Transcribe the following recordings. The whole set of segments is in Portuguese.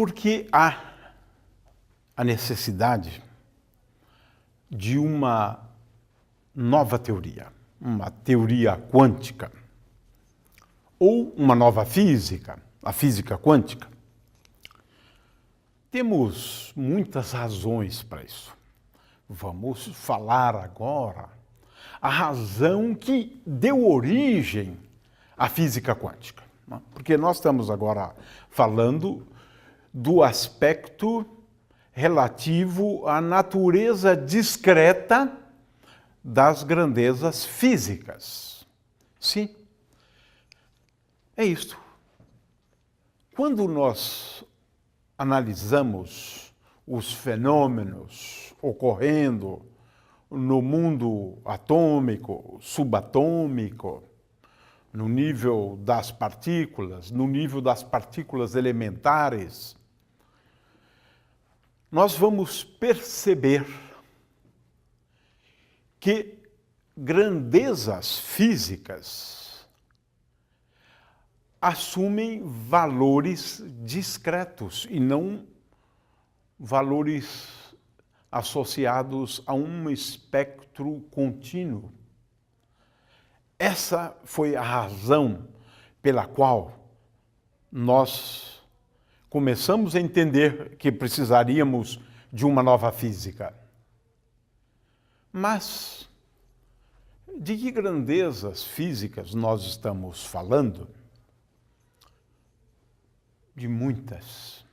Porque há a necessidade de uma nova teoria, uma teoria quântica, ou uma nova física, a física quântica. Temos muitas razões para isso. Vamos falar agora a razão que deu origem à física quântica. Porque nós estamos agora falando do aspecto relativo à natureza discreta das grandezas físicas. Sim, é isto. Quando nós analisamos os fenômenos ocorrendo no mundo atômico, subatômico, no nível das partículas, no nível das partículas elementares, nós vamos perceber que grandezas físicas assumem valores discretos e não valores associados a um espectro contínuo. Essa foi a razão pela qual nós começamos a entender que precisaríamos de uma nova física. Mas de que grandezas físicas nós estamos falando? De muitas,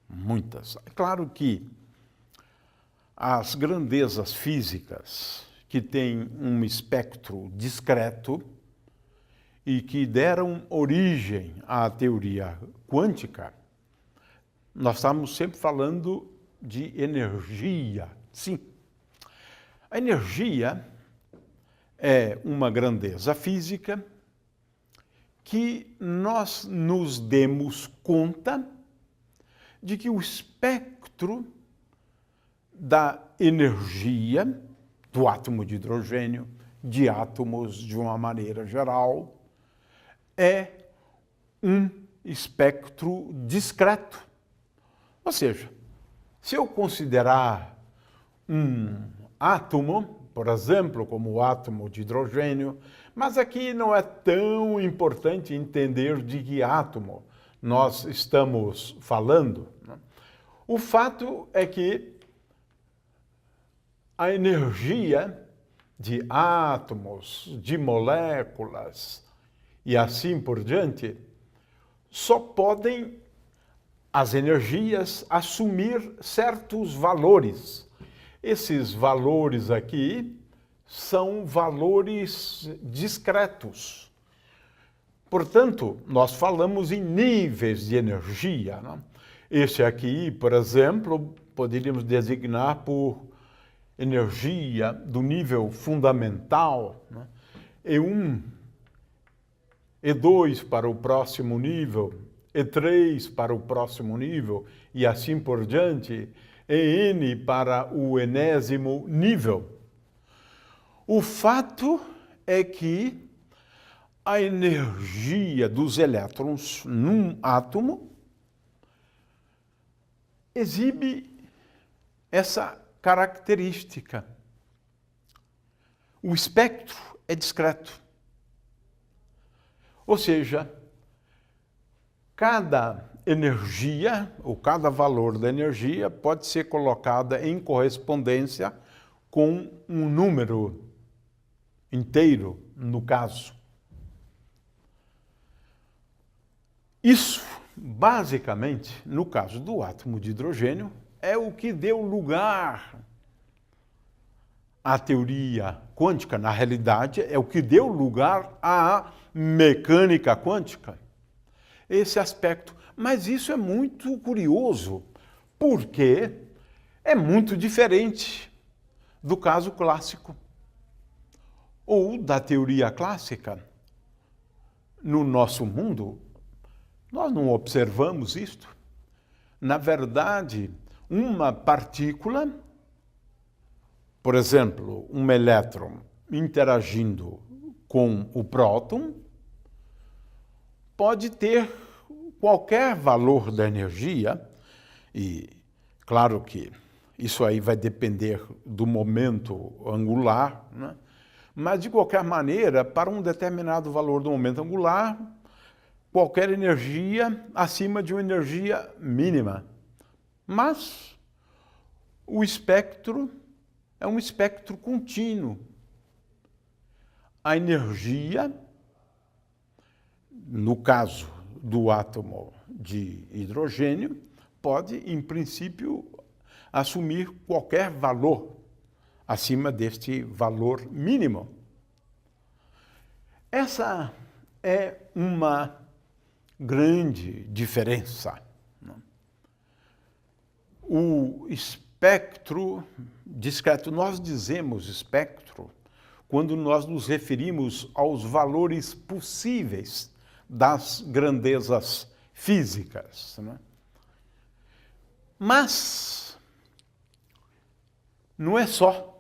muitas. É claro que as grandezas físicas que têm um espectro discreto e que deram origem à teoria quântica, nós estamos sempre falando de energia. Sim, a energia é uma grandeza física que nós nos demos conta de que o espectro da energia do átomo de hidrogênio, de átomos de uma maneira geral, é um espectro discreto. Ou seja, se eu considerar um átomo, por exemplo, como o átomo de hidrogênio, mas aqui não é tão importante entender de que átomo nós estamos falando. O fato é que a energia de átomos, de moléculas e assim por diante, só podem as energias assumir certos valores. Esses valores aqui são valores discretos. Portanto, nós falamos em níveis de energia. Né? Este aqui, por exemplo, poderíamos designar por energia do nível fundamental, né? E1, E2 para o próximo nível, E3 para o próximo nível e assim por diante, En para o enésimo nível. O fato é que a energia dos elétrons num átomo exibe essa característica. O espectro é discreto. Ou seja, cada energia, ou cada valor da energia, pode ser colocada em correspondência com um número inteiro, no caso. Isso, basicamente, no caso do átomo de hidrogênio, é o que deu lugar à teoria quântica. Na realidade, é o que deu lugar à mecânica quântica. Esse aspecto. Mas isso é muito curioso, porque é muito diferente do caso clássico ou da teoria clássica. No nosso mundo, nós não observamos isto. Na verdade, uma partícula, por exemplo, um elétron interagindo com o próton, pode ter qualquer valor da energia E claro que isso aí vai depender do momento angular, né? Mas de qualquer maneira, para um determinado valor do momento angular, qualquer energia acima de uma energia mínima. Mas o espectro é um espectro contínuo. A energia, no caso do átomo de hidrogênio, pode, em princípio, assumir qualquer valor acima deste valor mínimo. Essa é uma grande diferença. O espectro discreto, nós dizemos espectro quando nós nos referimos aos valores possíveis das grandezas físicas, né? Mas não é só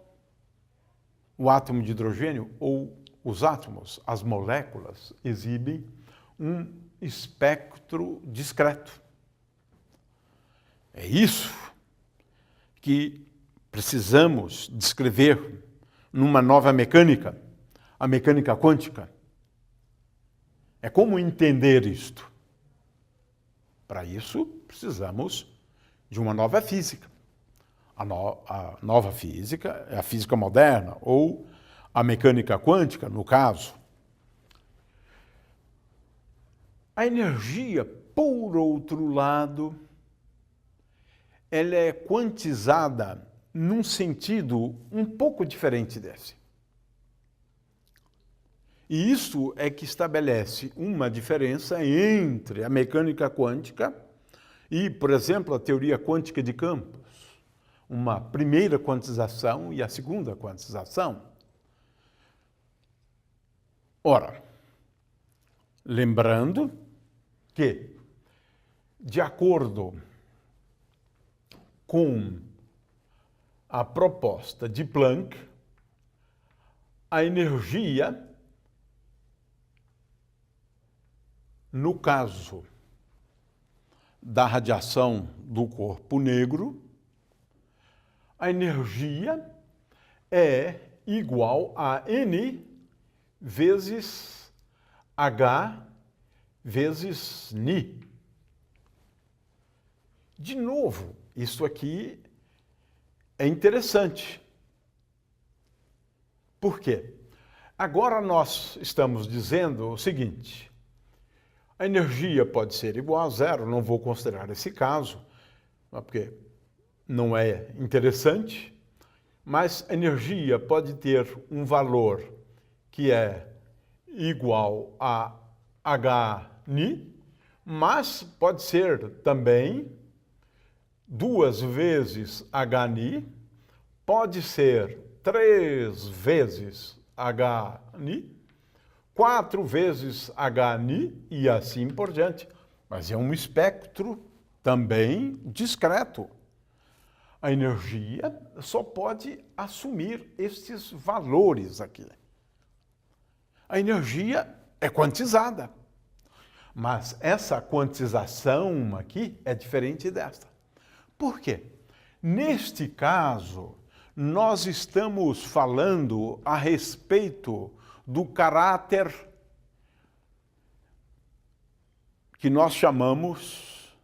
o átomo de hidrogênio ou os átomos, as moléculas exibem um espectro discreto. É isso que precisamos descrever numa nova mecânica, a mecânica quântica. É como entender isto. Para isso, precisamos de uma nova física. A nova física é a física moderna, ou a mecânica quântica, no caso. A energia, por outro lado, ela é quantizada num sentido um pouco diferente desse. E isso é que estabelece uma diferença entre a mecânica quântica e, por exemplo, a teoria quântica de campos. Uma primeira quantização e a segunda quantização. Ora, lembrando que, de acordo com a proposta de Planck, a energia, no caso da radiação do corpo negro, a energia é igual a N vezes H vezes Ni. De novo, isso aqui é interessante. Por quê? Agora nós estamos dizendo o seguinte: a energia pode ser igual a zero, não vou considerar esse caso, porque não é interessante, mas a energia pode ter um valor que é igual a Hν, mas pode ser também 2 vezes Hν, pode ser 3 vezes Hν, 4 vezes Hν e assim por diante. Mas é um espectro também discreto. A energia só pode assumir estes valores aqui. A energia é quantizada, mas essa quantização aqui é diferente desta. Por quê? Neste caso, nós estamos falando a respeito do caráter que nós chamamos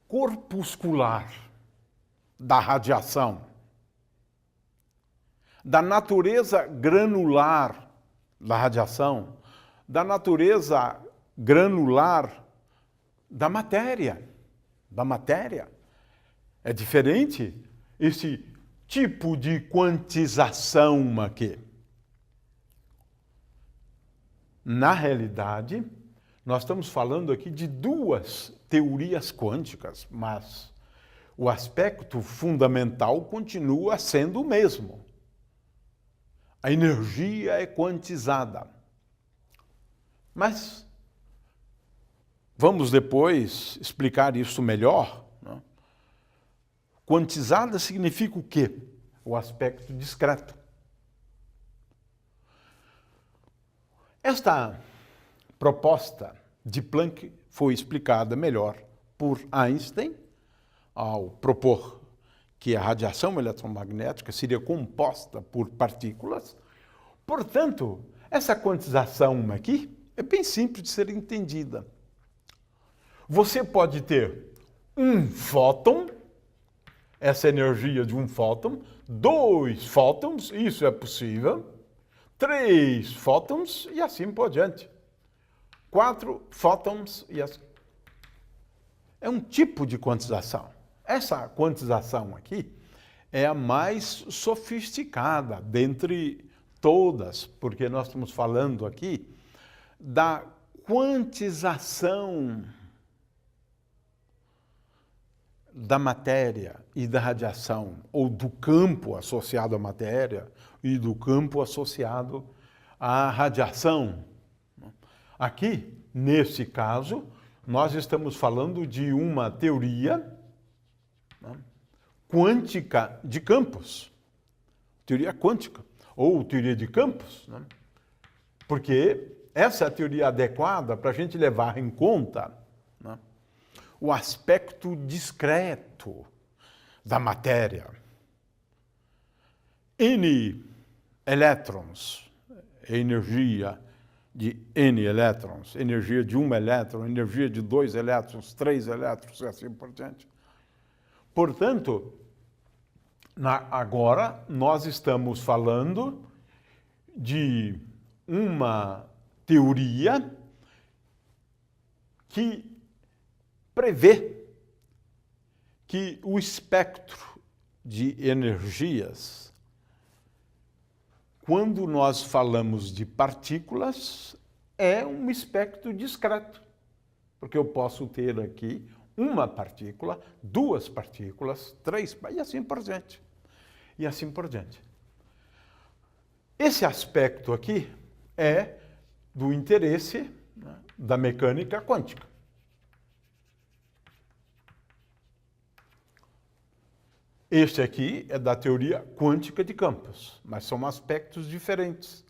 corpuscular da radiação, da natureza granular da radiação, da natureza granular da matéria. É diferente esse tipo de quantização aqui. Na realidade, nós estamos falando aqui de 2 teorias quânticas, mas o aspecto fundamental continua sendo o mesmo. A energia é quantizada. Mas vamos depois explicar isso melhor, né? Quantizada significa o quê? O aspecto discreto. Esta proposta de Planck foi explicada melhor por Einstein, ao propor que a radiação eletromagnética seria composta por partículas. Portanto, essa quantização aqui é bem simples de ser entendida. Você pode ter um fóton, essa energia de um fóton, 2 fótons, isso é possível, 3 fótons e assim por diante. 4 fótons e assim. É um tipo de quantização. Essa quantização aqui é a mais sofisticada dentre todas, porque nós estamos falando aqui da quantização da matéria e da radiação, ou do campo associado à matéria e do campo associado à radiação. Aqui, nesse caso, nós estamos falando de uma teoria quântica de campos, teoria quântica, ou teoria de campos, porque essa é a teoria adequada para a gente levar em conta o aspecto discreto da matéria. N elétrons, energia de N elétrons, energia de 1 elétron, energia de 2 elétrons, 3 elétrons e assim por diante. Portanto, agora nós estamos falando de uma teoria que prevê que o espectro de energias, quando nós falamos de partículas, é um espectro discreto, porque eu posso ter aqui uma partícula, 2 partículas, 3, e assim por diante. E assim por diante. Esse aspecto aqui é do interesse da mecânica quântica. Este aqui é da teoria quântica de campos, mas são aspectos diferentes.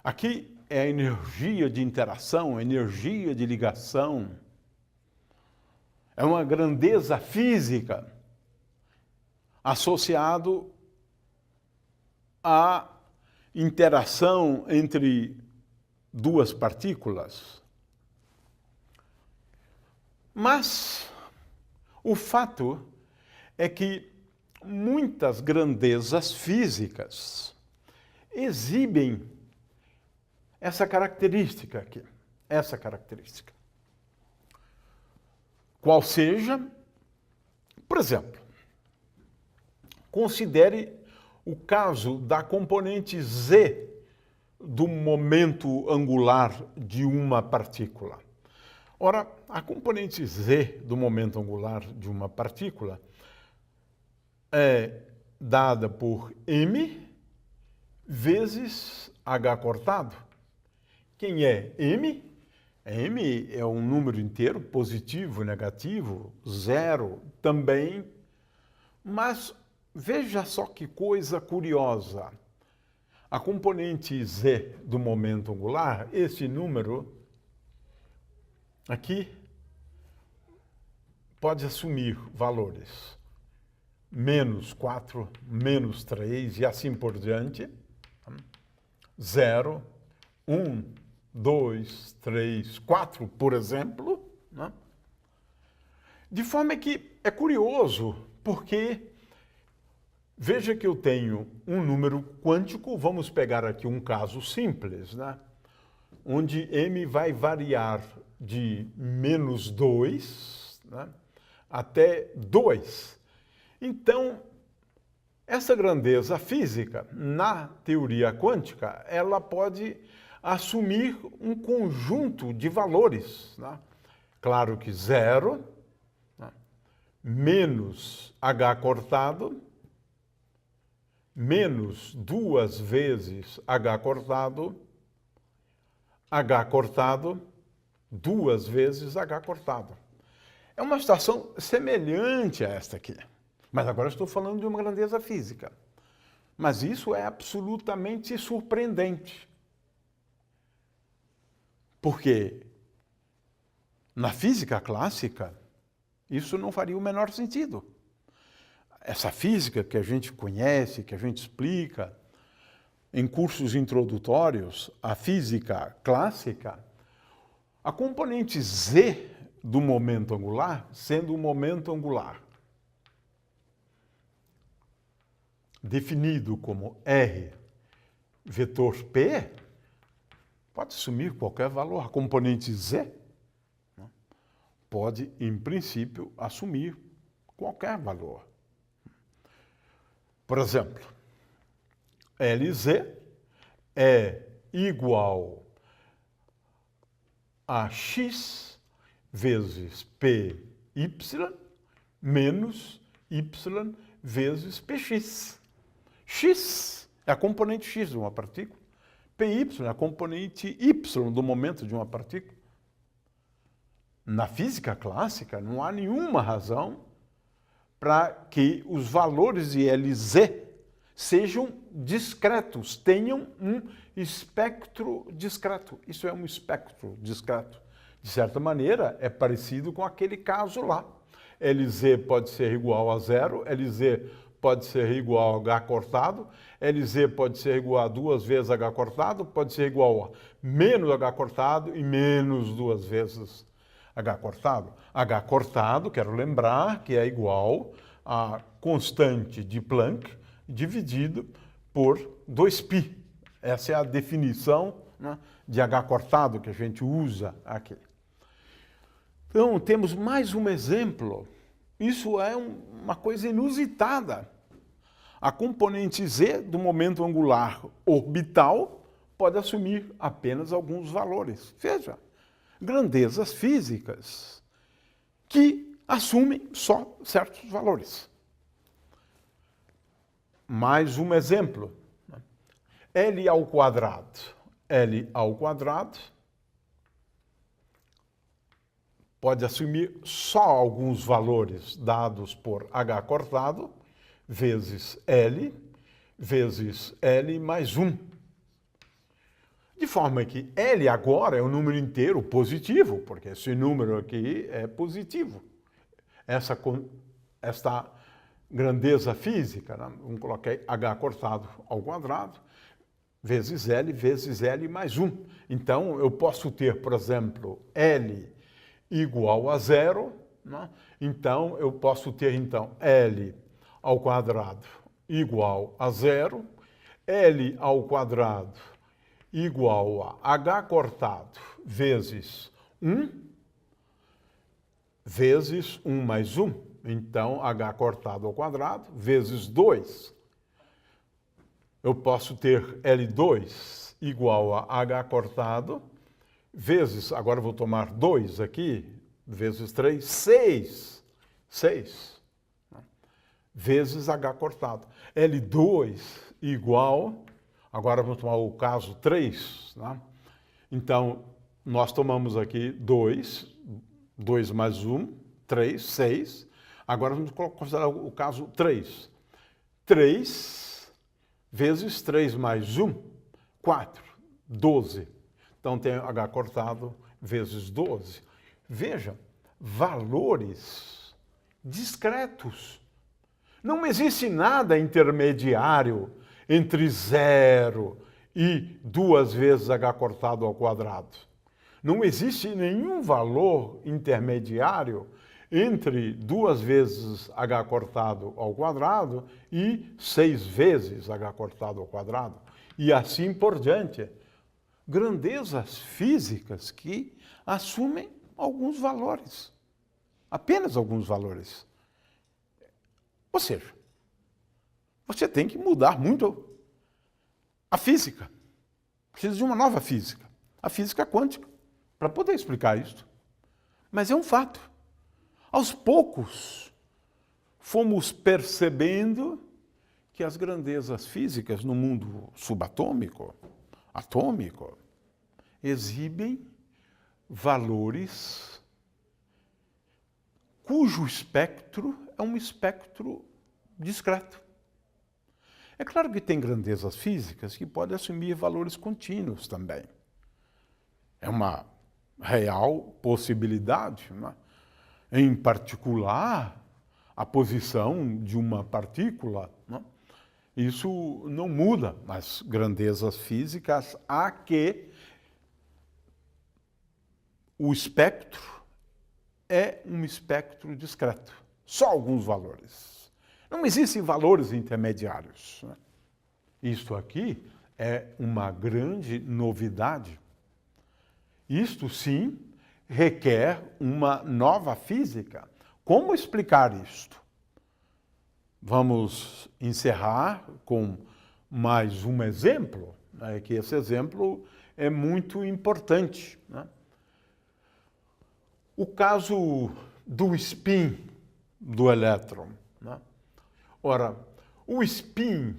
Aqui é a energia de interação, energia de ligação. É uma grandeza física associado à interação entre 2 partículas. Mas o fato é que muitas grandezas físicas exibem essa característica aqui, essa característica. Qual seja, por exemplo, considere o caso da componente Z do momento angular de uma partícula. Ora, a componente Z do momento angular de uma partícula é dada por m vezes h cortado. Quem é m? M é um número inteiro, positivo, negativo, 0 também. Mas veja só que coisa curiosa. A componente z do momento angular, esse número aqui, pode assumir valores. Menos 4, menos 3 e assim por diante. 0, 1, 2, 3, 4, por exemplo. De forma que é curioso, porque veja que eu tenho um número quântico, vamos pegar aqui um caso simples, onde m vai variar de menos 2 até 2. Então, essa grandeza física, na teoria quântica, ela pode assumir um conjunto de valores. Claro que 0, menos h cortado, menos 2 vezes h cortado, 2 vezes h cortado. É uma situação semelhante a esta aqui. Mas agora estou falando de uma grandeza física. Mas isso é absolutamente surpreendente. Porque na física clássica, Isso não faria o menor sentido. Essa física que a gente conhece, que a gente explica em cursos introdutórios, a física clássica, a componente z do momento angular sendo o momento angular definido como r vetor p, pode assumir qualquer valor. A componente z pode, em princípio, assumir qualquer valor. Por exemplo, Lz é igual a x vezes py menos y vezes px. X é a componente x de uma partícula, py é a componente y do momento de uma partícula. Na física clássica, não há nenhuma razão para que os valores de Lz sejam discretos, tenham um espectro discreto. Isso é um espectro discreto. De certa maneira, é parecido com aquele caso lá. Lz pode ser igual a zero, Lz pode ser igual a h cortado, Lz pode ser igual a 2 vezes h cortado, pode ser igual a menos h cortado e menos 2 vezes h cortado. H cortado, quero lembrar, que é igual a constante de Planck dividido por 2π. Essa é a definição, né, de h cortado que a gente usa aqui. Então, temos mais um exemplo. Isso é uma coisa inusitada. A componente z do momento angular orbital pode assumir apenas alguns valores. Veja, grandezas físicas que assumem só certos valores. Mais um exemplo. L ao quadrado. L ao quadrado pode assumir só alguns valores dados por h cortado vezes L mais 1. De forma que L agora é um número inteiro positivo, porque esse número aqui é positivo. Esta grandeza física, né? Vamos colocar h cortado ao quadrado, vezes L mais 1. Então, eu posso ter, por exemplo, L igual a zero, né? Então, eu posso ter, então, L ao quadrado igual a zero, L ao quadrado igual a h cortado vezes 1, vezes 1 mais 1. Então, h cortado ao quadrado vezes 2. Eu posso ter L2 igual a h cortado vezes, agora eu vou tomar 2 aqui, vezes 3, 6. 6. Vezes h cortado. L2 igual, agora vamos tomar o caso 3, né? Então, nós tomamos aqui 2 mais 1, 3, 6. Agora vamos considerar o caso 3. 3 vezes 3 mais 1, 4, 12. Então, tem h cortado vezes 12. Veja, valores discretos. Não existe nada intermediário entre 0 e 2 vezes h cortado ao quadrado. Não existe nenhum valor intermediário entre 2 vezes h cortado ao quadrado e 6 vezes h cortado ao quadrado. E assim por diante. Grandezas físicas que assumem alguns valores. Apenas alguns valores. Ou seja, você tem que mudar muito a física. Precisa de uma nova física. A física quântica, para poder explicar isso. Mas é um fato. Aos poucos, fomos percebendo que as grandezas físicas no mundo subatômico, atômico, exibem valores cujo espectro é um espectro discreto. É claro que tem grandezas físicas que podem assumir valores contínuos também. É uma real possibilidade, né? em particular, a posição de uma partícula, né? Isso não muda, mas grandezas físicas há que o espectro é um espectro discreto. Só alguns valores. Não existem valores intermediários, né? Isto aqui é uma grande novidade. Isto, sim, requer uma nova física. Como explicar isto? Vamos encerrar com mais um exemplo, né, que esse exemplo é muito importante, né? O caso do spin do elétron, né? Ora, o spin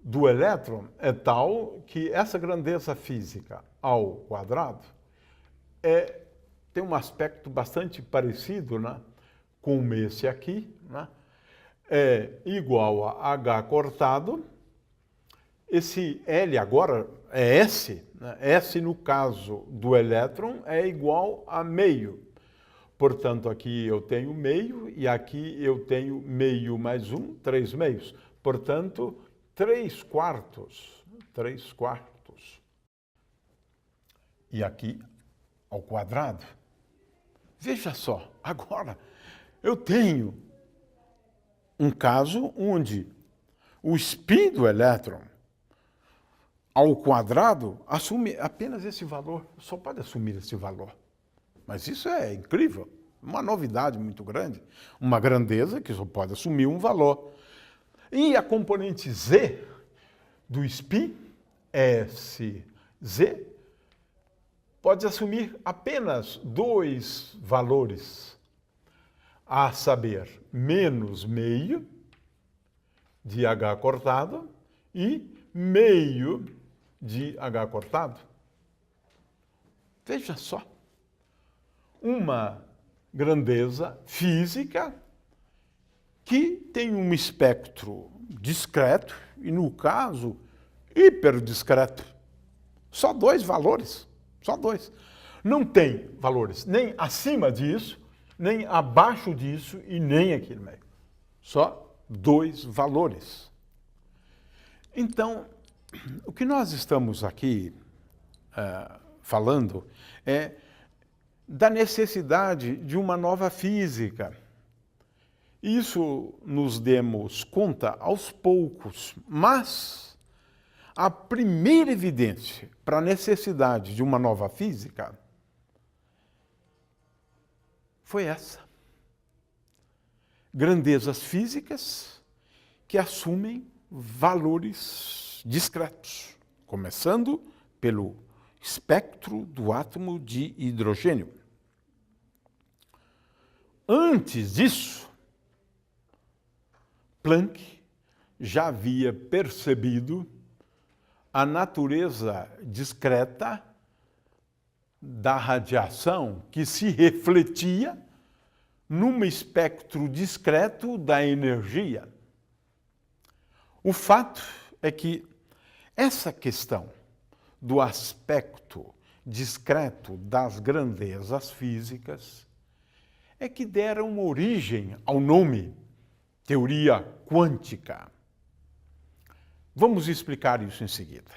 do elétron é tal que essa grandeza física ao quadrado tem um aspecto bastante parecido, né, com esse aqui, né? É igual a H cortado. Esse L agora é S, né? S no caso do elétron é igual a meio. Portanto, aqui eu tenho meio e aqui eu tenho meio mais 1, 3 meios. Portanto, 3 quartos. 3 quartos. E aqui ao quadrado. Veja só, agora eu tenho um caso onde o spin do elétron ao quadrado assume apenas esse valor, só pode assumir esse valor. Mas isso é incrível, uma novidade muito grande, uma grandeza que só pode assumir um valor. E a componente Z do spin, SZ, pode assumir apenas 2 valores, a saber, menos meio de H cortado e meio de H cortado. Veja só, uma grandeza física que tem um espectro discreto e, no caso, hiperdiscreto. Só 2 valores, só 2. Não tem valores nem acima disso, nem abaixo disso e nem aqui no meio. Só 2 valores. Então, o que nós estamos aqui falando é da necessidade de uma nova física. Isso nos demos conta aos poucos, mas a primeira evidência para a necessidade de uma nova física foi essa. Grandezas físicas que assumem valores discretos, começando pelo espectro do átomo de hidrogênio. Antes disso, Planck já havia percebido a natureza discreta da radiação que se refletia num espectro discreto da energia. O fato é que essa questão do aspecto discreto das grandezas físicas é que deram origem ao nome teoria quântica. Vamos explicar isso em seguida.